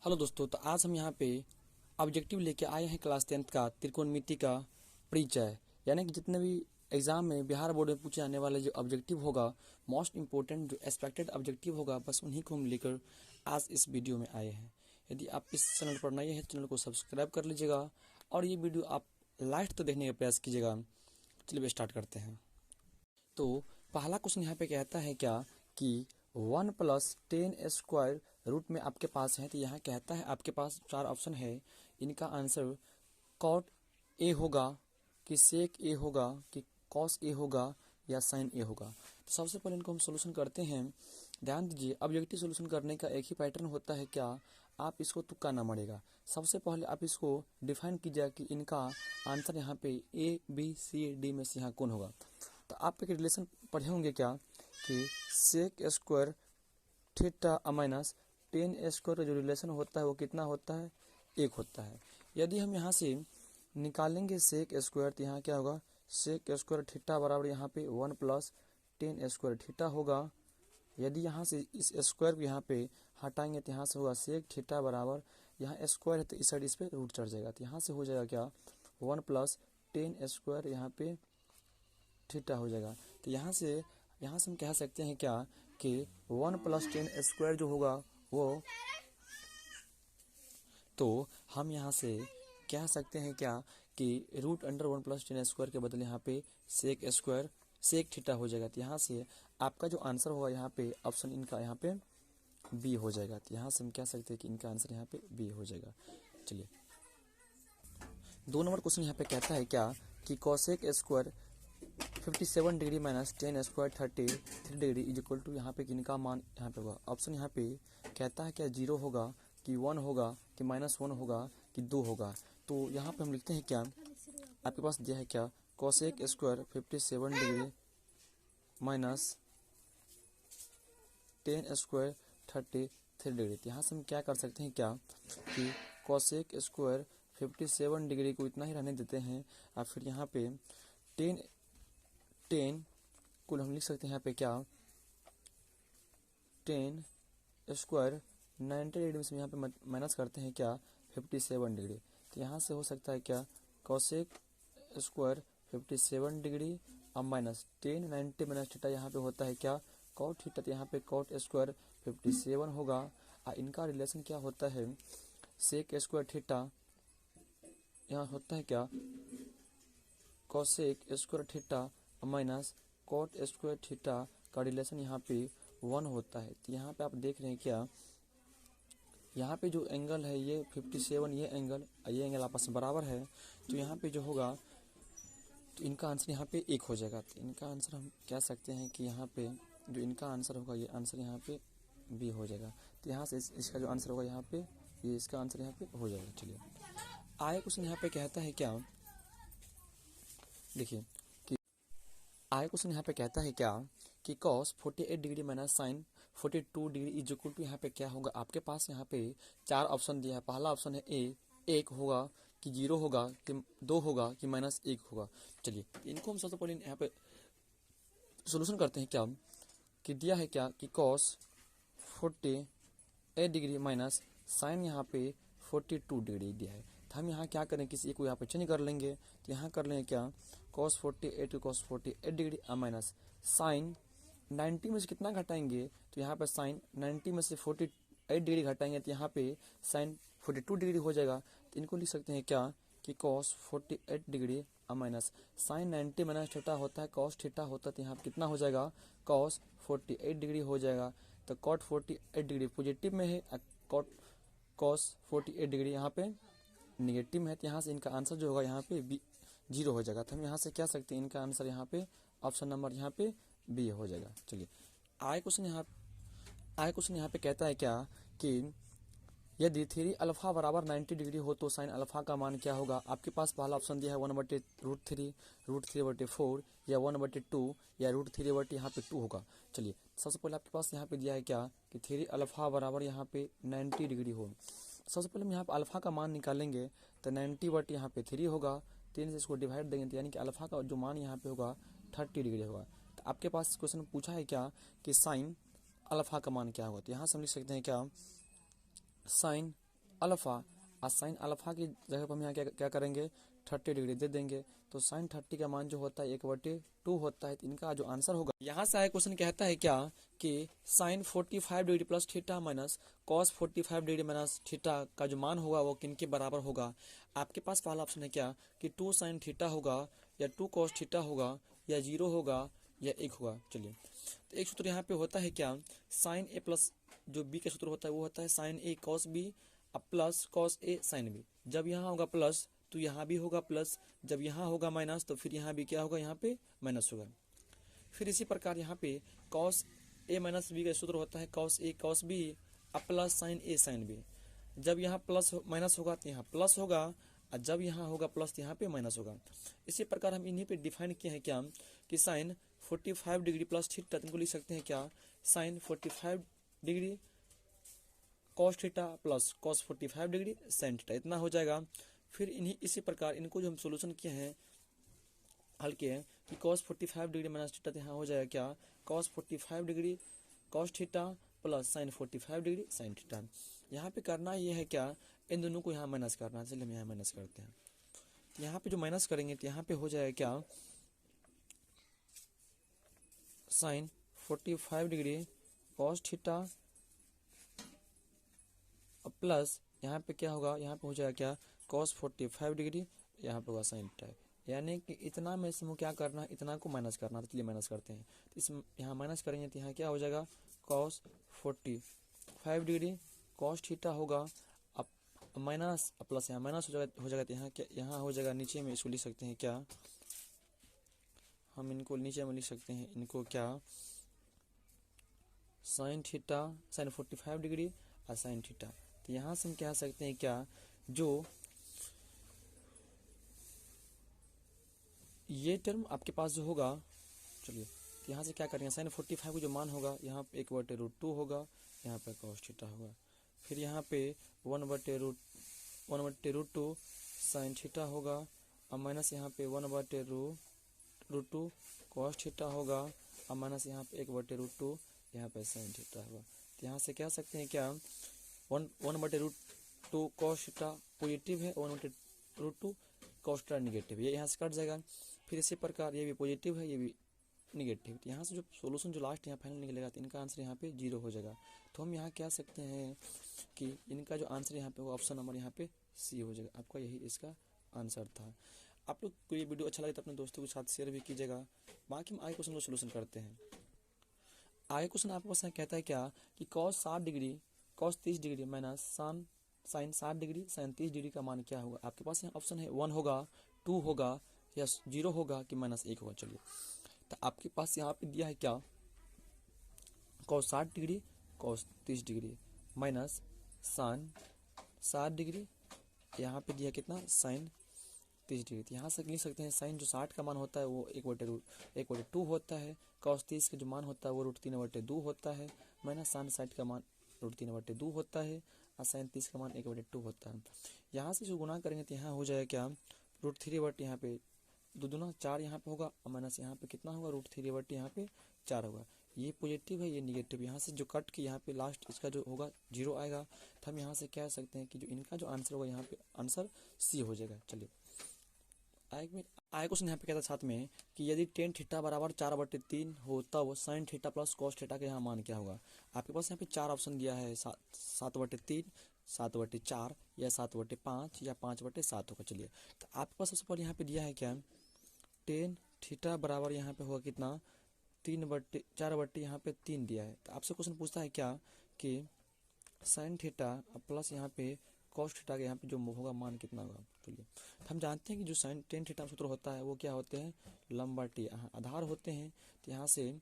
Hello दोस्तों, तो आज हम यहाँ पे ऑब्जेक्टिव लेके आए हैं क्लास 10th का त्रिकोणमिति का परिचय। यानी कि जितने भी एग्जाम में बिहार बोर्ड में पूछे जाने वाले जो ऑब्जेक्टिव होगा, मोस्ट इंपॉर्टेंट जो एक्सपेक्टेड ऑब्जेक्टिव होगा, बस उन्हीं को हम लेकर आज इस वीडियो में आए हैं। यदि आप इस चैनल पर नए हैं तो चैनल को सब्सक्राइब कर लीजिएगा और ये वीडियो आप लास्ट तो देखने का प्रयास कीजिएगा। चलिए स्टार्ट करते हैं। तो पहला क्वेश्चन यहाँ पे कहता है क्या कि 1+10² रूट में आपके पास है। तो यहाँ कहता है आपके पास चार ऑप्शन है, इनका आंसर कॉट ए होगा कि सेक ए होगा कि कॉस ए होगा या साइन ए होगा। तो सबसे पहले इनको हम सोल्यूशन करते हैं। ध्यान दीजिए, ऑब्जेक्टिव सोल्यूशन करने का एक ही पैटर्न होता है, क्या आप इसको तुक्का ना मरेगा। सबसे पहले आप इसको डिफाइन कीजिए कि इनका आंसर यहाँ पे ए बी सी डी में से यहाँ कौन होगा। तो आप एक रिलेशन पढ़े होंगे क्या कि सेक स्क्वायर थीटा माइनस 10² का जो रिलेशन होता है वो कितना होता है, 1 होता है। यदि हम यहाँ से निकालेंगे सेक स्क्वायर तो यहाँ क्या होगा, सेक स्क्वायर थीटा बराबर यहाँ पे 1+10² थीटा होगा। यदि यहाँ से इस स्क्वायर को यहाँ पे हटाएंगे तो यहाँ से होगा सेक थीटा बराबर, यहाँ स्क्वायर है तो इस साइड इस पे रूट चढ़ जाएगा, तो यहाँ से हो जाएगा क्या 1+10² यहाँ पे थीटा हो जाएगा। तो यहाँ से हम कह सकते हैं क्या कि 1+10² जो होगा वो, तो हम यहाँ से कह सकते हैं क्या कि √1+10² के बदले यहाँ पे सेक स्क्वायर सेक थीटा हो जाएगा। तो यहाँ से आपका जो आंसर होगा यहाँ पे ऑप्शन इनका यहाँ पे बी हो जाएगा। तो यहाँ से हम कह सकते हैं कि इनका आंसर यहाँ पे बी हो जाएगा। चलिए 2 नंबर क्वेश्चन यहाँ पे कहता है क्या कि cosec square 57 degree minus 10 square 33 degree is equal to यहाँ पे किनका मान यहाँ पे होगा। ऑप्शन यहाँ पे कहता है क्या 0 होगा कि 1 होगा कि -1 होगा कि 2 होगा। तो यहाँ पे हम लिखते हैं क्या, आपके पास दिया है क्या cosec square 57 degree minus 10 square 33 degree. तो यहाँ से हम क्या कर सकते हैं क्या कि कॉसेक स्क्वायर 57 डिग्री को इतना ही रहने देते हैं और फिर यहाँ पे 10 कुल हम लिख सकते हैं यहाँ पे क्या 10 स्क्वायर 90 डिग्री में से यहाँ पे माइनस करते हैं क्या 57 डिग्री। तो यहाँ से हो सकता है क्या कॉसेक स्क्वायर 57 डिग्री अब माइनस 10 90 माइनस थीटा यहाँ पे होता है क्या कॉट थीटा। तो यहाँ पे कॉट स्क्वायर 57 होगा और इनका रिलेशन क्या होता है सेक स्क्वायर थीटा, यहाँ होता है क्या cosec square theta minus cot square theta का रिलेशन यहाँ पे 1 होता है। तो यहाँ पे आप देख रहे हैं क्या, यहाँ पे जो एंगल है ये 57, ये एंगल आपस में बराबर है। तो यहाँ पे जो होगा तो इनका आंसर यहाँ पे 1 हो जाएगा। तो इनका आंसर हम कह सकते हैं कि यहाँ पे जो इनका आंसर होगा ये आंसर यहाँ पे बी हो जाएगा। तो यहाँ से इसका जो आंसर होगा यहाँ पे ये इसका आंसर यहाँ पे हो जाएगा। चलिए आगे क्वेश्चन यहाँ पे कहता है क्या, देखिए कि आगे क्वेश्चन यहाँ पे कहता है क्या कि cos 48 degree minus sine 42 degree is equal to यहाँ पे क्या होगा। आपके पास यहाँ पे 4 ऑप्शन दिया है। पहला ऑप्शन है ए 1 होगा कि 0 होगा कि 2 होगा कि -1 होगा। चलिए इनको हम सबसे पहले यहाँ पे सोल्यूशन करते हैं क्या कि दिया है क्या कि कॉस 48 डिग्री माइनस साइन यहाँ पे 42 डिग्री दिया है। तो हम यहाँ क्या करें, किसी एक को यहाँ पे चेंज कर लेंगे। तो यहाँ कर लेंगे क्या cos 48 to cos 48 degree minus sine 90 में से कितना घटाएंगे, तो यहाँ पे साइन 90 में से 48 डिग्री घटाएंगे तो यहाँ पे साइन 42 डिग्री हो जाएगा। तो इनको लिख सकते हैं क्या कि cos 48 degree minus sine 90 minus theta होता है cos थीटा होता है, तो यहाँ पे कितना हो जाएगा cos 48 डिग्री हो जाएगा। तो cot 48 डिग्री पॉजिटिव में है, cos 48 डिग्री यहाँ पे निगेटिव में है। तो यहाँ से इनका आंसर जो होगा यहाँ पे बी 0 हो जाएगा। तो हम यहाँ से कह सकते हैं इनका आंसर यहाँ पे ऑप्शन नंबर यहाँ पे बी हो जाएगा। चलिए आगे क्वेश्चन यहाँ पे कहता है क्या कि यदि 3 अल्फा बराबर 90 डिग्री हो तो साइन अल्फा का मान क्या होगा। आपके पास पहला ऑप्शन दिया है 1/√3 √3/4 या 1/2 या √3/ यहाँ पे 2 होगा। चलिए सबसे पहले आपके पास यहाँ पे दिया है क्या कि 3 अल्फा बराबर यहाँ पे 90 डिग्री हो। सबसे पहले हम यहाँ पे अल्फा का मान निकालेंगे तो 90/, यहाँ पे 3 होगा, 3 से इसको डिवाइड देंगे तो यानी कि अल्फा का जो मान यहाँ पे होगा 30 डिग्री होगा। तो आपके पास क्वेश्चन पूछा है क्या कि साइन अल्फा का मान क्या होगा। तो यहाँ से हम लिख सकते हैं क्या साइन अल्फ़ा, और साइन अल्फ़ा की जगह पर हम यहाँ क्या क्या करेंगे, 30 डिग्री दे देंगे। तो साइन 30 का मान जो होता है 1/2 होता है। तो इनका जो आंसर होगा, यहाँ से आया क्वेश्चन कहता है क्या कि sine 45 degree plus theta minus cos 45 degree minus theta का जो मान होगा वो किन के बराबर होगा। आपके पास पहला ऑप्शन है क्या कि 2 साइन थीटा होगा, या 2 कॉस थीटा होगा, या 0 होगा, या 1 होगा। चलिए, तो एक सूत्र यहाँ पे होता है क्या, साइन ए प्लस, जो बी का सूत्र होता है वो होता है sign A cos B plus cos A sine B. जब यहाँ होगा प्लस तो यहाँ भी होगा प्लस, जब यहाँ होगा माइनस तो फिर यहाँ भी क्या होगा, यहाँ पे माइनस होगा। फिर इसी प्रकार यहाँ पे कॉस ए माइनस बी का सूत्र होता है cos A cos B plus sign A sine B. जब यहाँ प्लस माइनस होगा तो यहाँ प्लस होगा, और जब यहाँ होगा प्लस तो यहाँ पे माइनस होगा। इसी प्रकार हम इन्हीं पे डिफाइन किए हैं क्या कि साइन 45 डिग्री प्लस थीटा, इनको लिख सकते हैं क्या, sine 45 degree cos theta plus cos 45 degree sine theta, इतना हो जाएगा। फिर इन्हीं इसी प्रकार इनको जो हम सोल्यूशन किए हैं, हल किए हैं कि कॉस 45 डिग्री माइनस थीटा, तो यहाँ हो जाएगा क्या, cos 45 degree cos theta plus sign 45 degree sine theta. यहाँ पे करना ये है क्या, इन दोनों को यहाँ माइनस करना है। चलिए हम यहाँ माइनस करते हैं। तो यहाँ पे जो माइनस करेंगे तो यहाँ पे हो जाएगा क्या, sine 45 degree cos theta plus यहाँ पे क्या होगा, यहाँ पे हो जाएगा क्या, कॉस 45 डिग्री, यहाँ पे होगा साइन थीटा। यानी कि इतना में इसमें क्या करना है, इतना को माइनस करना है। तो चलिए माइनस करते हैं। तो इस यहाँ माइनस करेंगे तो यहाँ क्या हो जाएगा, कॉस 45 डिग्री कॉस थीटा होगा, अब माइनस प्लस यहाँ माइनस हो जाएगा। तो यहाँ क्या, यहाँ हो जाएगा, नीचे में इसको लिख सकते हैं क्या, हम इनको नीचे में लिख सकते हैं इनको क्या, साइन थीटा साइन 45 डिग्री और साइन थीटा। तो यहाँ से हम कह सकते हैं क्या, जो ये टर्म आपके पास जो होगा, चलिए तो यहाँ से क्या करेंगे, साइन 45 का जो मान होगा यहाँ पे 1/√2 होगा, यहाँ पे कॉस थीटा होगा। फिर यहाँ पे 1/√2 साइन थीटा होगा, और माइनस यहाँ पे 1/√2 कॉस थीटा होगा, और माइनस यहाँ पे 1/√2 यहाँ पे साइन थीटा होगा। तो यहाँ से कह सकते हैं क्या, 1/√2 कॉस थीटा पॉजिटिव है, 1/√2 कॉस थीटा निगेटिव है, ये यहाँ से कट जाएगा। फिर इसी प्रकार ये भी पॉजिटिव है, ये भी निगेटिव। तो यहाँ से जो सोल्यूशन जो लास्ट यहाँ फाइनल निकलेगा तो इनका आंसर यहाँ पे 0 हो जाएगा। तो हम यहाँ कह सकते हैं कि इनका जो आंसर यहाँ पे वो ऑप्शन नंबर यहाँ पे सी हो जाएगा। आपका यही इसका आंसर था। आप लोग को ये वीडियो अच्छा लगे तो अपने दोस्तों के साथ शेयर भी कीजिएगा। बाकी हम आगे क्वेश्चन को सोल्यूशन करते हैं। आगे क्वेश्चन आपके पास कहता है क्या कि cos 60 degree cos 30 degree minus sine 60 degree sine 30 degree का मान क्या होगा। आपके पास यहाँ ऑप्शन है 1 होगा, 2 होगा, या 0 होगा कि -1 होगा। चलिए, तो आपके पास यहाँ पे दिया है क्या, cos 60 degree cos 30 degree minus sine 60 degree, यहाँ पे दिया कितना, साइन 30 डिग्री। तो यहाँ से लिख सकते हैं साइन जो 60 का मान होता है वो 1/2 होता है, कॉस 30 का जो मान होता है वो √3/2 होता है, माइनस साइन 60 का मान √3/2 होता है, और साइन 30 का मान 1/2 होता है। यहाँ से जो गुना करेंगे तो यहाँ हो जाएगा क्या, √3 यहाँ पे 2 दूना 4 यहाँ पे होगा, और माइनस यहाँ पे कितना होगा, √3 यहाँ पे 4 होगा। ये पॉजिटिव है, ये निगेटिव। यहाँ से जो कट के यहाँ पे लास्ट इसका जो होगा 0 आएगा। तो हम यहाँ से कह सकते हैं कि जो इनका जो आंसर होगा यहाँ पे आंसर सी हो जाएगा। चलिए, आगे क्वेश्चन यहाँ पे कहता है साथ में कि यदि टेन थीटा बराबर 4/3 हो तब sine theta plus cos theta का यहाँ मान क्या होगा। आपके पास यहाँ पे 4 ऑप्शन दिया है, 7/3, 7/4 या 7/5 या 5/7 होगा। चलिए, तो आपके पास सबसे पहले यहाँ पे दिया है क्या, टेन थीटा बराबर यहाँ पे होगा कितना, 4/3 यहाँ पे 3 दिया है। तो आपसे क्वेश्चन पूछता है क्या कि साइन थीटा प्लस यहाँ पे कॉस थीटा का यहाँ पे जो होगा मान कितना होगा। चलिए, तो हम जानते हैं कि जो साइन टेन थीटा सूत्र होता है वो क्या होते हैं, लंबा टी आधार होते हैं। तो यहाँ से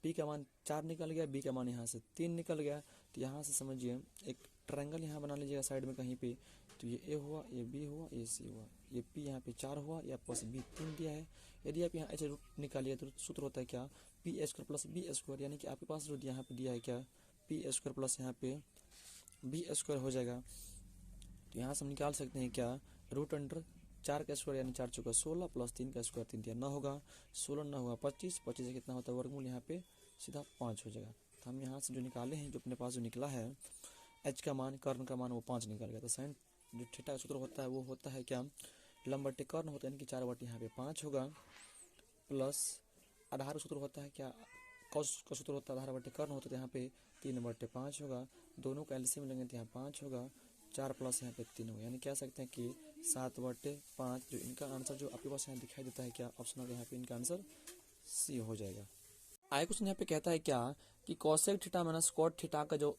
पी का मान 4 निकल गया, बी का मान यहाँ से 3 निकल गया। तो यहाँ से समझिए एक ट्रायंगल यहाँ बना लीजिएगा साइड में कहीं पे। तो ये ए हुआ, ये बी हुआ, ये सी हुआ, ये पी यहाँ पे 4 हुआ, या प्लस बी 3 दिया है। यदि आप यहाँ ऐसे रूट निकालिए तो सूत्र होता है क्या, p² प्लस b², यानी कि आपके पास जो यहाँ पे दिया है क्या, p² प्लस यहाँ पे b² हो जाएगा। तो यहाँ से हम निकाल सकते हैं क्या, √4 का स्क्वायर यानी 4 चौका 16 प्लस 3 का स्क्वायर 3 दिया 9 होगा, 16 9 होगा 25, 25 से कितना होता है वर्गमूल यहाँ पे सीधा 5 हो जाएगा। तो हम यहाँ से जो निकाले हैं, जो अपने पास जो निकला है एच का मान, कर्ण का मान वो 5 निकल गया। तो साइन जो थीटा का सूत्र होता है वो होता है क्या, लंब बटे कर्ण होता है, यानी कि 4 बटे यहाँ पे 5 होगा, प्लस आधार सूत्र होता है क्या, कॉस का सूत्र होता है आधार बटे कर्ण होता है, तो यहाँ पे 3 बटे 5 होगा, दोनों का एलसीएम लेंगे तो यहाँ 5 होगा, 4 प्लस यहाँ पे 3 होगा, यानी कह सकते हैं कि 7 बटे 5। जो इनका आंसर जो आपके पास यहाँ दिखाई देता है क्या, ऑप्शन नंबर यहाँ पे इनका आंसर सी हो जाएगा। आगे क्वेश्चन यहाँ पे कहता है क्या कि cosec theta minus cot theta का जो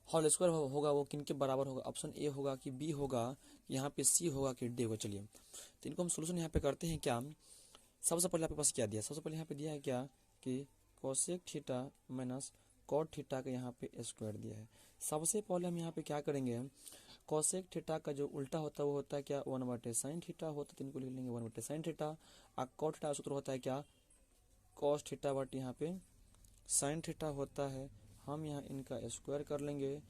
होल स्क्वायर होगा वो किन के बराबर होगा, ऑप्शन ए होगा कि बी होगा, यहाँ पे सी होगा कि डी होगा। चलिए तो इनको हम सोल्यूशन यहाँ पे करते हैं क्या। सबसे पहले आपके पास क्या दिया, सबसे पहले यहाँ पे दिया है क्या कि cosec theta minus cot theta का यहाँ पे स्क्वायर दिया है। सबसे पहले हम यहाँ पे क्या करेंगे, कोसेक थीटा का जो उल्टा होता है वो होता है क्या, 1 बटे साइन थीटा होता है, तो इनको लिख लेंगे 1 बटे साइन थीटा। और कॉट थीटा का सूत्र होता है क्या, कॉस थीटा बटे यहाँ पे साइन थीटा होता है। हम यहाँ इनका स्क्वायर कर लेंगे,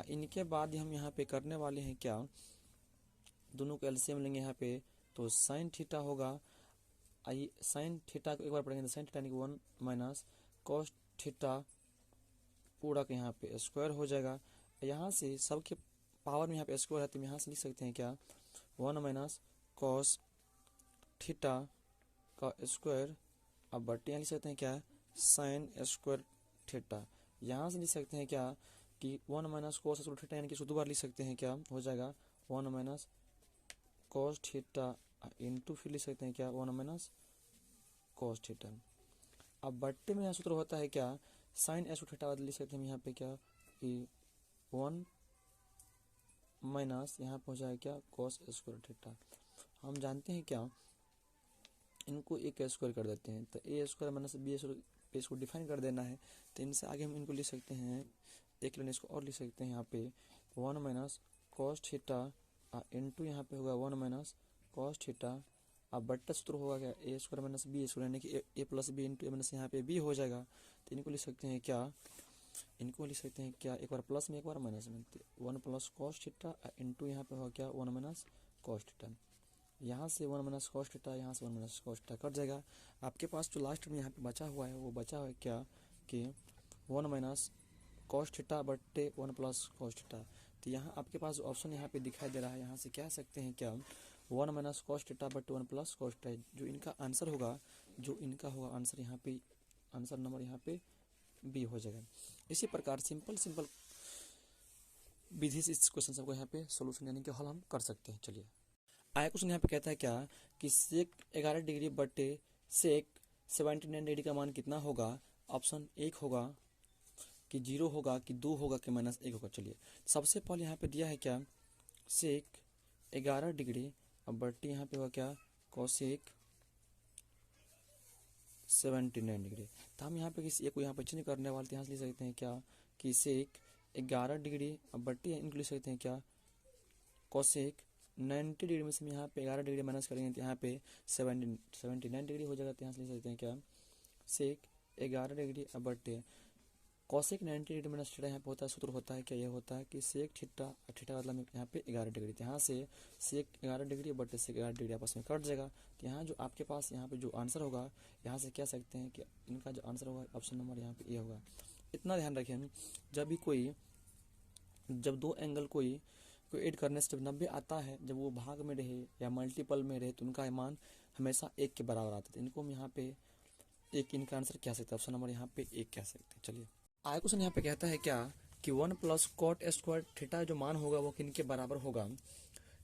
इनके बाद हम यहाँ पे करने वाले हैं क्या, दोनों का एलसीएम लेंगे यहाँ पे, तो साइन थीटा होगा। आई साइन थीटा को एक बार पढ़ेंगे तो साइन थीटा यानी कि 1 माइनस कॉस थीटा पूरा का यहाँ पे स्क्वायर हो जाएगा। यहाँ से सबके पावर में यहाँ पे स्क्वायर है, तो यहाँ से लिख सकते हैं क्या, 1 माइनस कॉस थीटा का स्क्वायर, अब बटे यहाँ लिख सकते हैं क्या, साइन स्क्वायर थीटा। यहाँ से लिख सकते हैं क्या कि 1 माइनस कॉस स्क्वायर थीटा, यानी कि दो बार लिख सकते हैं क्या, हो जाएगा 1 माइनस कॉस थीटा इंटू फिर लिख सकते हैं क्या, 1 माइनस कॉस थीटा। अब बट्टे में यहाँ सूत्र होता है क्या, साइन स्क्वायर थीटा लिख सकते हैं यहाँ पे क्या कि 1 माइनस यहाँ पे हो जाएगा क्या, कॉस स्क्वायर थीटा। हम जानते हैं क्या, इनको एक स्क्वायर कर देते हैं, तो ए स्क्वायर माइनस बी स्क्वायर पे इसको डिफाइन कर देना है। तो इनसे आगे हम इनको लिख सकते हैं, एक लाइन इसको और लिख सकते हैं यहाँ पे 1 माइनस कॉस थीटा इंटू यहाँ पे होगा 1 माइनस कॉस थीटा। अब बट्टा सूत्र होगा क्या, ए स्क्वायर माइनस बी स्क्वायर, यानी कि ए प्लस बी इंटू ए माइनस यहाँ पे बी हो जाएगा। तो इनको लिख सकते हैं क्या, इनको लिख सकते हैं क्या, एक बार प्लस में एक बार माइनस में, 1 प्लस कॉस थीटा इंटू यहाँ पे होगा क्या, 1 माइनस कॉस थीटा। यहाँ से 1 माइनस कॉस थीटा, यहाँ से 1 माइनस कॉस थीटा कट जाएगा। आपके पास जो लास्ट में यहाँ पे बचा हुआ है वो बचा हुआ है क्या कि 1 माइनस कॉस थीटा बट्टे 1 प्लस कॉस थीटा। तो यहाँ आपके पास ऑप्शन यहाँ पे दिखाई दे रहा है, यहाँ से कह सकते हैं क्या, 1 माइनस कॉस थीटा बट्टे 1 प्लस कॉस थीटा। जो इनका आंसर होगा, जो इनका होगा आंसर यहाँ पे, आंसर नंबर यहाँ पे बी हो जाएगा। इसी प्रकार सिंपल विधि से इस क्वेश्चन सबको यहाँ पे सोल्यूशन यानी कि हल हम कर सकते हैं। चलिए आया क्वेश्चन यहाँ पे कहता है क्या कि सेक 11 डिग्री बटे सेक 79 डिग्री का मान कितना होगा। ऑप्शन 1 होगा कि 0 होगा कि 2 होगा कि -1 होगा। चलिए सबसे पहले यहाँ पे दिया है क्या, सेक 11 डिग्री, अब बटे यहाँ पे होगा क्या, कोसेक 79 डिग्री। तो हम यहाँ पे किसी एक को यहाँ पे चेंज करने वाले, यहाँ से लिख सकते हैं क्या कि सेक 11 डिग्री, अब बट्टी इनको लिख सकते हैं क्या, कोसेक 90 डिग्री में से हम यहाँ पे 11 डिग्री माइनस करेंगे तो यहाँ पे 79 डिग्री हो जाएगा। तो यहाँ से लिख सकते हैं क्या, सेक 11 डिग्री अब बट्टे कोसेक 90 डिग्री माइनस थीटा। यहाँ पे होता है सूत्र होता है क्या, ये होता है कि सेक थीटा, थीटा मतलब यहाँ पे 11 डिग्री, तो यहाँ से सेक 11 डिग्री बट्टे सेक 11 डिग्री आपस में कट जाएगा। तो यहाँ जो आपके पास यहाँ पे जो आंसर होगा, यहाँ से कह सकते हैं कि इनका जो आंसर होगा ऑप्शन नंबर यहाँ पे ए होगा। इतना ध्यान रखें, जब दो एंगल को ऐड करने से जब 90 आता है, जब वो भाग में रहे या मल्टीपल में रहे, तो उनका मान हमेशा 1 के बराबर आता है। इनको हम यहाँ पे एक, इनका आंसर कह सकते हैं, ऑप्शन नंबर यहाँ पे 1 कह सकते हैं। चलिए आगे क्वेश्चन यहाँ पे कहता है क्या कि 1 प्लस कॉट स्क्वायर थीटा जो मान होगा वो किन के बराबर होगा।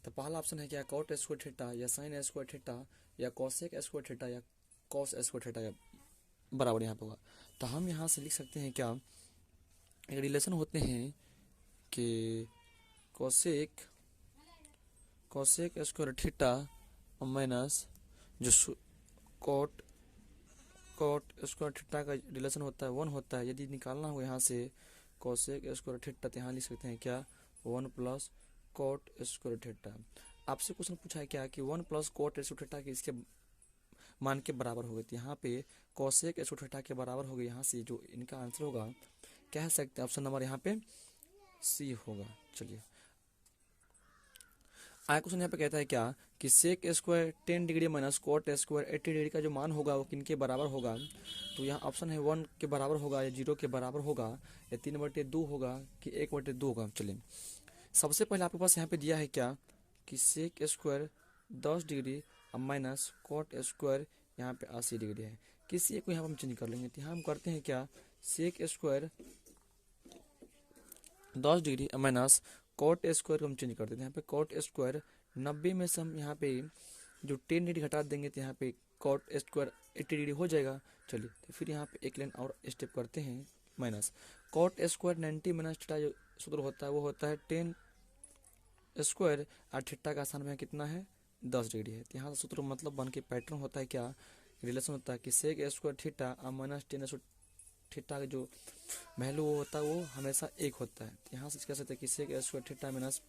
तो पहला ऑप्शन है क्या, कॉट स्क्वायर थीटा या साइन स्क्वायर थीटा या कोसेक स्क्वायर थीटा या कॉस स्क्वायर थीटा का बराबर यहाँ पे होगा। तो हम यहाँ से लिख सकते हैं क्या, एक रिलेशन होते हैं कि कोसेक स्क्वायर थीटा माइनस जो कॉट स्क्वायर थीटा का रिलेशन होता है 1 होता है। यदि निकालना हो यहाँ से कोसेक स्क्वायर थीटा, तो यहाँ लिख सकते हैं क्या, 1 प्लस कॉट स्क्वायर थीटा। आपसे क्वेश्चन पूछा है क्या कि 1 प्लस कॉट स्क्वायर थीटा के इसके मान के बराबर हो गए, तो यहाँ पे कोसेक स्क्वायर थीटा के बराबर हो गए। यहाँ से जो इनका आंसर होगा कह सकते हैं ऑप्शन नंबर यहाँ पे सी होगा। चलिए आगे क्वेश्चन यहाँ पे कहता है क्या कि sec square 10 degree minus cot square 80 degree का जो मान होगा वो किनके बराबर होगा। तो यहाँ ऑप्शन है 1 के बराबर होगा या 0 के बराबर होगा या 3/2 होगा कि 1/2 होगा। चलिए सबसे पहले आपके पास यहाँ पे दिया है क्या कि सेक स्क्वायर 10 डिग्री अब माइनस कॉट स्क्वायर यहाँ पे 80 डिग्री है। किसी एक को यहाँ पर हम चेंज कर लेंगे। तो यहाँ हम करते हैं क्या sec square 10 degree minus cot square को हम चेंज कर देते हैं। यहाँ पे कॉट स्क्वायर 90 में से हम यहाँ पे जो 10 डिग्री हटा देंगे तो यहाँ पे कॉट स्क्वायर 80 डिग्री हो जाएगा। चलिए तो फिर यहाँ पे एक लाइन और स्टेप करते हैं minus cot square 90 minus theta जो सूत्र होता है वो होता है 10 स्क्वायर और थीटा का आसान में कितना है 10 डिग्री है। तो यहाँ सूत्र मतलब बन के पैटर्न होता है क्या रिलेशन होता है कि सेक स्क्वायर थीटा और माइनस 10 थीटा का जो वैल्यू वो होता है वो हमेशा एक होता है। तो यहाँ से कह सकते हैं कि sec square theta minus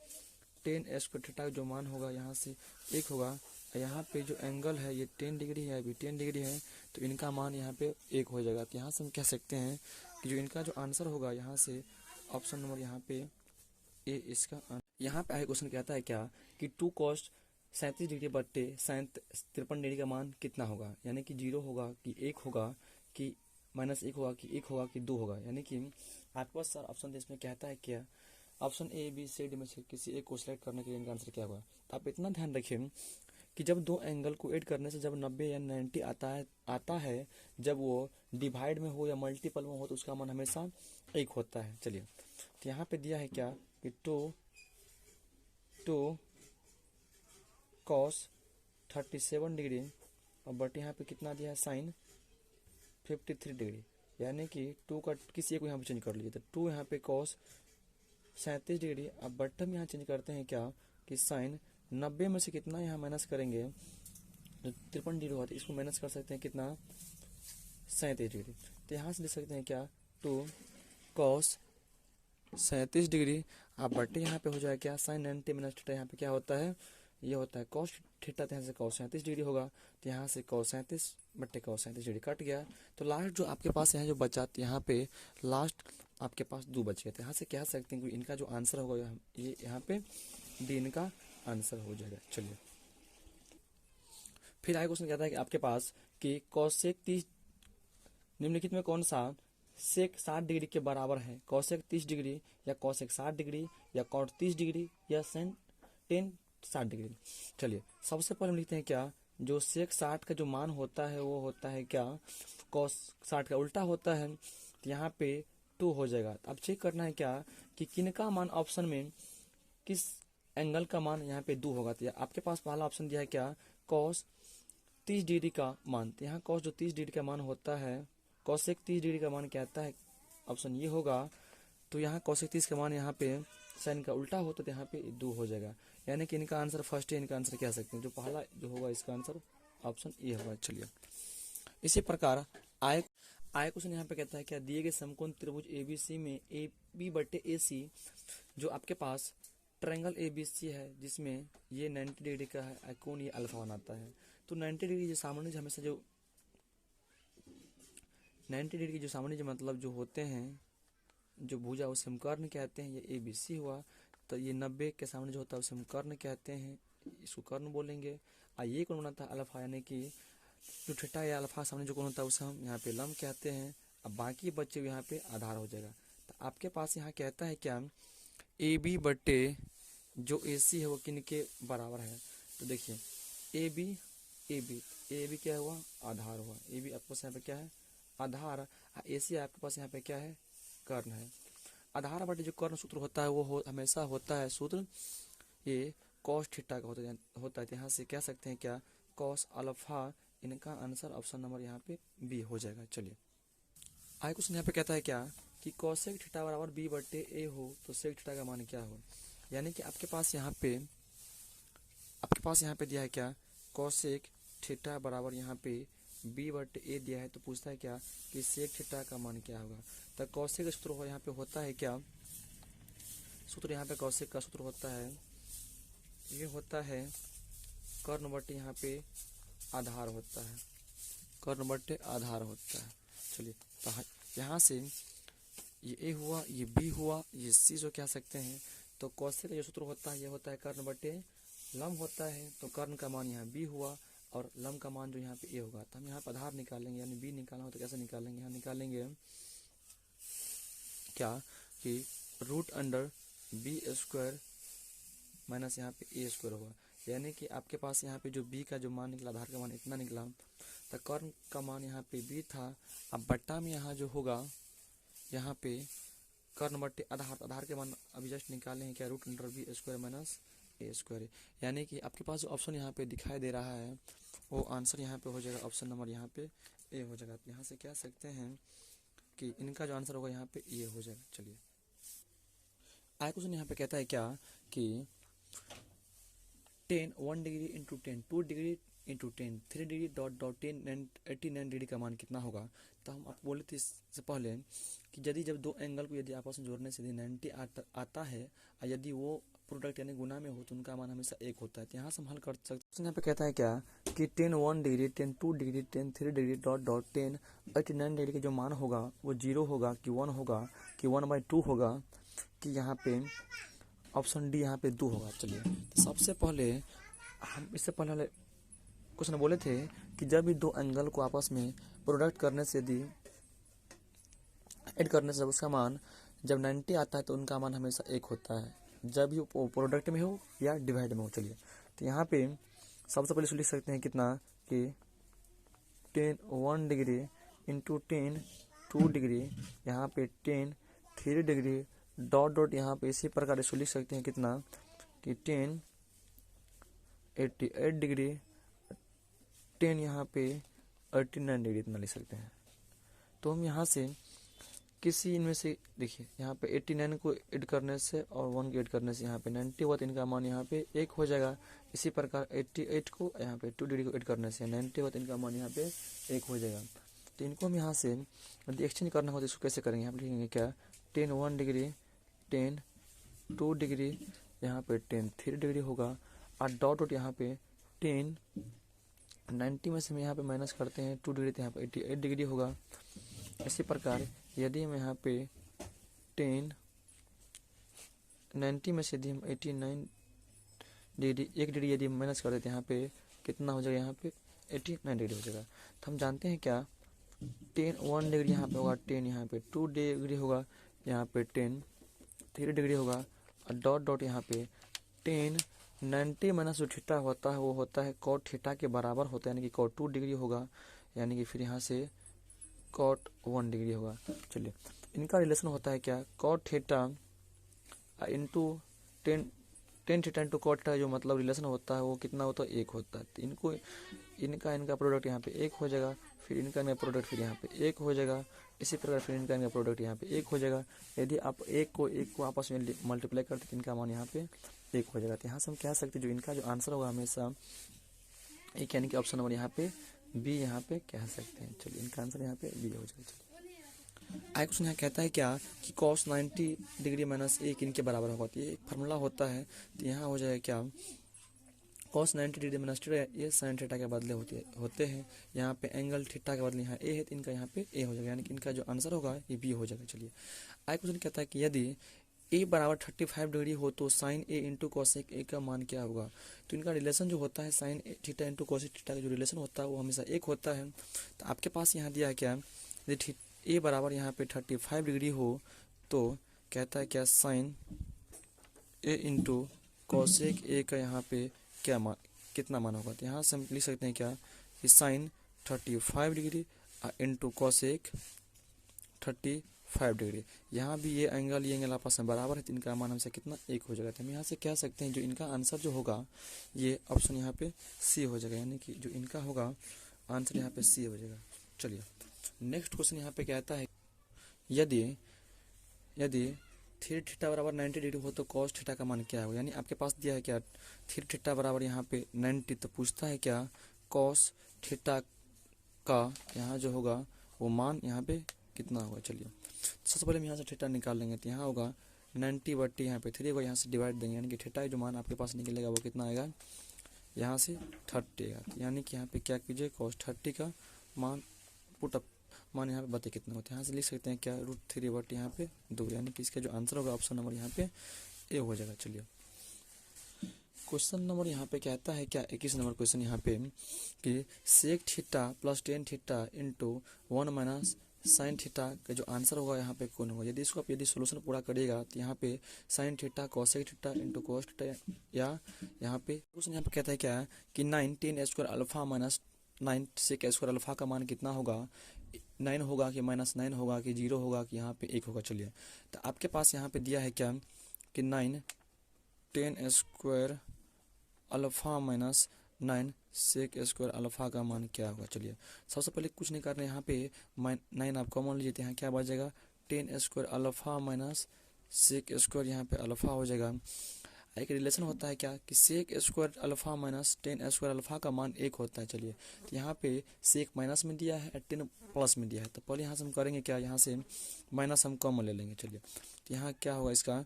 10 square theta का जो मान होगा यहाँ से एक होगा। यहाँ पे जो एंगल है ये 10 डिग्री है अभी 10 डिग्री है तो इनका मान यहाँ पे एक हो जाएगा। तो यहाँ से हम कह सकते हैं कि जो इनका जो आंसर होगा यहाँ से ऑप्शन नंबर यहाँ पे ए इसका। यहाँ पे आगे क्वेश्चन कहता है क्या कि 2 cos 37 डिग्री बट्टे 53 डिग्री का मान कितना होगा। यानी कि 0 होगा कि 1 होगा कि -1 होगा कि 1 होगा कि 2 होगा। यानी कि आपके पास सर ऑप्शन इसमें कहता है क्या option A B C D में से किसी एक को सिलेक्ट करने के लिए इनका आंसर क्या होगा। तो आप इतना ध्यान रखें कि जब दो एंगल को ऐड करने से जब 90 या 90 आता है जब वो डिवाइड में हो या मल्टीपल में हो तो उसका मान हमेशा एक होता है। चलिए तो यहाँ पे दिया है क्या कि 2 cos 37 डिग्री और बट यहाँ पे कितना दिया है साइन 53 डिग्री। यानी कि 2 का किसी एक को यहाँ पे चेंज कर लीजिए। तो 2 यहाँ पे cos 37 डिग्री अब बट हम यहाँ चेंज करते हैं क्या कि साइन 90 में से कितना यहाँ माइनस करेंगे जो 53 डिग्री होता है इसको माइनस कर सकते हैं कितना 37 डिग्री। तो यहाँ से लिख सकते हैं क्या 2 cos 37 डिग्री अब बटे यहाँ पे हो जाएगा क्या साइन 90 माइनस थीटा। यहाँ पे क्या होता है ये होता है cos थीटा। तो यहाँ से cos 37 डिग्री होगा तो यहाँ से cos 37 बट्टे cos 37 डिग्री कट गया। तो लास्ट जो आपके पास यहाँ जो बचा यहाँ पे लास्ट आपके पास 2 बच गए थे। यहाँ से कह सकते हैं कि इनका जो आंसर होगा ये यहाँ पे डी इनका आंसर हो जाएगा। चलिए फिर आगे क्वेश्चन कहता है कि आपके पास कि कॉसेक 30 निम्नलिखित में कौन सा सेक 60 डिग्री के बराबर है। कॉसेक 30 डिग्री या कॉसेक 60 डिग्री या कॉट 30 डिग्री या सेन 60 डिग्री। चलिए सबसे पहले हम लिखते हैं क्या जो सेक 60 का जो मान होता है वो होता है क्या कॉस 60 का उल्टा होता है। तो यहाँ पे 2 हो जाएगा। अब चेक करना है क्या कि किन का मान ऑप्शन में किस एंगल का मान यहाँ पे 2 होगा। तो आपके पास पहला ऑप्शन दिया है क्या कॉस 30 डिग्री का मान। तो यहाँ कॉस जो 30 डिग्री का मान होता है कॉसेक 30 डिग्री का मान क्या आता है ऑप्शन ये होगा। तो यहाँ कॉसेक 30 का मान यहाँ पे साइन का उल्टा होता तो यहाँ पे 2 हो जाएगा। यानी कि इनका आंसर फर्स्ट है इनका आंसर कह सकते हैं जो पहला जो होगा इसका आंसर ऑप्शन ए होगा। चलिए इसी प्रकार आय क्वेश्चन यहाँ पे कहता है क्या दिए गए समकोण त्रिभुज एबीसी में ए बी बटे ए सी जो आपके पास ट्रायंगल एबीसी है जिसमें ये 90 डिग्री का है कोण ये अल्फा बनाता है। तो 90 डिग्री जो सामान्य हमेशा जो 90 डिग्री जो सामान्य मतलब जो होते हैं जो भुजा उसे हम कर्ण कहते हैं। ये एबीसी हुआ तो ये 90 के सामने जो होता है उसे हम कर्ण कहते हैं इसको कर्ण बोलेंगे। और ये कोण बनाता है अल्फा यानी कि जो थीटा या अल्फा सामने जो कोण होता है उसे हम यहाँ पे लंब कहते हैं। अब बाकी बच्चे यहाँ पे आधार हो जाएगा। तो आपके पास यहाँ कहता है क्या ए बी बट्टे जो ए सी है वो किन के बराबर है। तो देखिए ए बी क्या हुआ आधार हुआ। ए बी आपके पास यहाँ पे क्या है आधार ए सी आपके पास यहाँ पे क्या है कर्ण है। आधार बटे जो कर्ण सूत्र होता है वो हमेशा होता है सूत्र ये कॉस थीटा का होता है। यहाँ से कह सकते हैं क्या कॉस अल्फा इनका आंसर ऑप्शन नंबर यहाँ पे बी हो जाएगा। चलिए आगे क्वेश्चन यहाँ पे कहता है क्या कि कॉसेक थीटा बराबर बी बटे ए हो तो सेक थीटा का मान क्या हो। यानी कि आपके पास यहाँ पे दिया है क्या कॉसेक थीटा बराबर यहाँ पे बी बटे ए दिया है। तो पूछता है क्या कि सेक थीटा का मान क्या होगा। तो कॉसेक का सूत्र यहाँ पे होता है क्या सूत्र यहाँ पे कॉसेक का सूत्र होता है ये होता है कर्ण बटे यहाँ पे आधार होता है कर्ण बटे आधार होता है। चलिए तो यहाँ से ये ए हुआ ये बी हुआ ये सी जो कह सकते हैं। तो कॉसेक का जो सूत्र होता है ये होता है कर्ण बटे लम होता है तो कर्ण का मान यहाँ बी हुआ और लम का मान जो यहाँ पे ए होगा। तो हम यहाँ पर आधार निकालेंगे, यानी बी निकालना हो तो कैसे निकालेंगे, यहाँ निकालेंगे क्या कि root under B square minus यहाँ पे ए स्क्वायर होगा। यानी कि आपके पास यहाँ पे जो बी का जो मान निकला, आधार का मान इतना निकला, तो कर्ण का मान यहाँ पे बी था। अब बट्टा में यहाँ जो होगा, यहाँ पे कर्ण बट्टे आधार, आधार के मान अभी जस्ट निकाले हैं क्या, root under B square minus A square. यानी कि आपके पास जो ऑप्शन यहाँ पे दिखाई दे रहा है वो आंसर यहाँ पे हो जाएगा ऑप्शन नंबर यहाँ पे ए हो जाएगा। तो यहाँ से कह सकते हैं कि इनका जो आंसर होगा यहाँ पे ये हो जाएगा। चलिए आगे क्वेश्चन यहाँ पे कहता है क्या कि 10 1 degree into 10 2 degree into 10 3 degree dot dot 10 89 degree का मान कितना होगा। तो हम आप बोले थे इससे पहले कि यदि जब दो एंगल को यदि आपस में जोड़ने से यदि 90 आता है और यदि वो प्रोडक्ट यानी गुना में हो तो उनका मान हमेशा एक होता है। तो यहाँ से हम हल कर सकते हैं। यहाँ पे कहता है क्या कि 10 1 degree 10 2 degree 10 3 degree dot dot 10 89 degree का जो मान होगा वो 0 होगा कि 1 होगा कि 1/2 होगा कि यहाँ पे ऑप्शन डी यहाँ पे 2 होगा। चलिए तो सबसे पहले हम इससे पहले क्वेश्चन बोले थे कि जब भी दो एंगल को आपस में प्रोडक्ट करने से यदि ऐड करने से उसका मान जब 90 आता है तो उनका मान हमेशा एक होता है, जब भी वो प्रोडक्ट में हो या डिवाइड में हो। चलिए तो यहाँ पे सबसे पहले लिख सकते हैं कितना कि 10 1 डिग्री इंटू 10 2 डिग्री, यहाँ पे 10 3 डिग्री डॉट डॉट यहाँ पे इसी प्रकार से लिख सकते हैं कितना कि 10 88 डिग्री 10 यहाँ पे 89 डिग्री इतना लिख सकते हैं। तो हम यहाँ से किसी इनमें से देखिए यहाँ पे 89 को ऐड करने से और 1 को ऐड करने से यहाँ पे 90 हुआ तो इनका मान यहाँ पे एक हो जाएगा। इसी प्रकार 88 को यहाँ पे 2 डिग्री को ऐड करने से 90 हुआ तो इनका मान यहाँ पे एक हो जाएगा। तो इनको हम यहाँ से यदि एक्सचेंज करना हो तो इसको कैसे करेंगे, यहाँ पे लिखेंगे क्या 10 1 डिग्री 10 2 डिग्री यहाँ पे 10 3 डिग्री होगा और डॉट डॉट यहाँ पे 10 90 में से हम यहाँ पे माइनस करते हैं 2 डिग्री तो यहाँ पे 88 डिग्री होगा। इसी प्रकार यदि हम यहाँ पे 10 90 में से यदि हम 89 डिग्री 1 डिग्री यदि माइनस कर देते हैं यहाँ पे कितना हो जाएगा, यहाँ पे 89 डिग्री हो जाएगा। तो हम जानते हैं क्या 10 1 डिग्री यहाँ पे होगा 10 यहाँ पे 2 डिग्री होगा यहाँ पे 10 3 डिग्री होगा और डॉट डॉट यहाँ पे 10 90 माइनस जो थीटा होता है वो होता है कॉट थीटा के बराबर होता है, यानी कि कॉट 2 डिग्री होगा, यानी कि फिर यहाँ से कॉट 1 डिग्री होगा। चलिए इनका रिलेशन होता है क्या cot theta into 10 theta into cot theta, जो मतलब रिलेशन होता है वो कितना होता है एक होता है। तो इनको इनका प्रोडक्ट यहाँ पे एक हो जाएगा, फिर इनका प्रोडक्ट फिर यहाँ पे एक हो जाएगा। इसी प्रकार फिर इनका प्रोडक्ट यहाँ पे एक हो जाएगा। यदि आप एक को आपस में मल्टीप्लाई करते तो इनका मान यहाँ पे एक हो जाएगा। तो यहाँ से हम कह सकते हैं जो इनका जो आंसर होगा हमेशा एक, यानी कि ऑप्शन नंबर यहाँ पे बी यहाँ पे कह सकते हैं। चलिए इनका आंसर यहाँ पे बी हो जाएगा। चलिए आगे क्वेश्चन यहाँ कहता है क्या कि cos 90 डिग्री माइनस ए इनके बराबर होगा। तो ये एक फार्मूला होता है, तो यहाँ हो जाएगा क्या cos 90 डिग्री माइनस थीटा ये साइन थीटा के बदले होते हैं। यहाँ पे एंगल थीटा के बदले यहाँ ए है तो इनका यहाँ पे ए हो जाएगा, यानी कि इनका जो आंसर होगा ये बी हो जाएगा। चलिए आगे क्वेश्चन कहता है कि यदि ए बराबर 35 डिग्री हो तो sine A into cosec A का मान क्या होगा। तो इनका रिलेशन जो होता है sine theta into cosec theta का जो रिलेशन होता है वो हमेशा एक होता है। तो आपके पास यहाँ दिया है क्या यदि ए बराबर यहाँ पे 35 डिग्री हो तो कहता है क्या sine A into cosec A का यहाँ पे क्या मान कितना मान होगा। तो यहाँ से हम लिख सकते हैं क्या कि sine 35 degree into cosec 35 degree. यहाँ भी ये एंगल आपस में बराबर है तो इनका मान हमसे कितना एक हो जाएगा। तो हम यहाँ से कह सकते हैं जो इनका आंसर जो होगा ये ऑप्शन यहाँ पे सी हो जाएगा, यानी कि जो इनका होगा आंसर यहाँ पे सी हो जाएगा। चलिए नेक्स्ट क्वेश्चन यहाँ पे कहता है यदि 3 थीटा बराबर 90 डिग्री हो तो cos थीटा का मान क्या होगा। यानी आपके पास दिया है क्या 3 थीटा बराबर यहाँ पे 90, तो पूछता है क्या cos थीटा का यहाँ जो होगा वो मान यहाँ पे कितना होगा। चलिए सबसे पहले हम यहाँ से थीटा निकाल लेंगे। तो यहाँ होगा 90 बट्टी यहाँ पे 3 होगा, यहाँ से डिवाइड देंगे, यानी कि थीटा जो मान आपके पास निकलेगा वो कितना आएगा यहाँ से 30 आएगा। यानी कि यहाँ पे क्या कीजिए cos 30 का मान पुटअप मान यहाँ पे बताइए कितना होता है। यहाँ से लिख सकते हैं क्या √3 बट्टी यहाँ पे 2, यानी कि इसका जो आंसर होगा ऑप्शन नंबर यहाँ पे ए हो जाएगा। चलिए क्वेश्चन नंबर यहाँ पे कहता है क्या 21 नंबर क्वेश्चन यहाँ पे कि sec theta plus tan theta into 1 minus sine theta का जो आंसर होगा यहाँ पे कौन होगा। यदि इसको आप यदि सोल्यूशन पूरा करिएगा तो यहाँ पे sine theta cosec theta into cos theta या यहाँ पे क्वेश्चन यहाँ पे कहता है क्या कि 9 tan square alpha minus 9 sec square alpha का मान कितना होगा, 9 होगा कि -9 होगा कि 0 होगा कि यहाँ पे 1 होगा। चलिए तो आपके पास यहाँ पे दिया है क्या कि 9 tan square alpha minus 9 sec square alpha का मान क्या होगा। चलिए सबसे पहले कुछ नहीं करना है, यहाँ पे 9 आप कॉमन लीजिए, यहाँ क्या बचेगा 10 square alpha minus sec square, यहाँ पे अल्फा हो जाएगा। एक रिलेशन होता है क्या कि sec square alpha minus 10 square alpha का मान 1 होता है। चलिए तो यहाँ पे सेक माइनस में दिया है और 10 प्लस में दिया है, तो पहले यहाँ से हम करेंगे क्या, यहाँ से माइनस हम कॉमन ले लेंगे। चलिए तो यहाँ क्या होगा इसका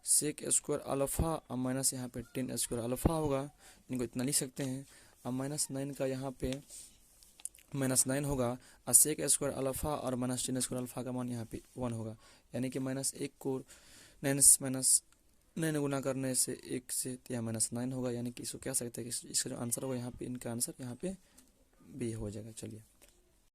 सेक स्क्वायर अल्फा और माइनस यहाँ पे 10 स्क्वायर अल्फा होगा, इनको इतना लिख सकते हैं। अब -9 का यहाँ पे -9 होगा और सेक स्क्वायर अल्फा और -10 स्क्वायर अल्फा का मान यहाँ पे 1 होगा, यानी कि -1 को 9 गुना करने से 1 से तो यहाँ -9 होगा, यानी कि इसको कह सकते हैं कि इसका जो आंसर होगा यहाँ पे, इनका आंसर यहाँ पे बी हो जाएगा। चलिए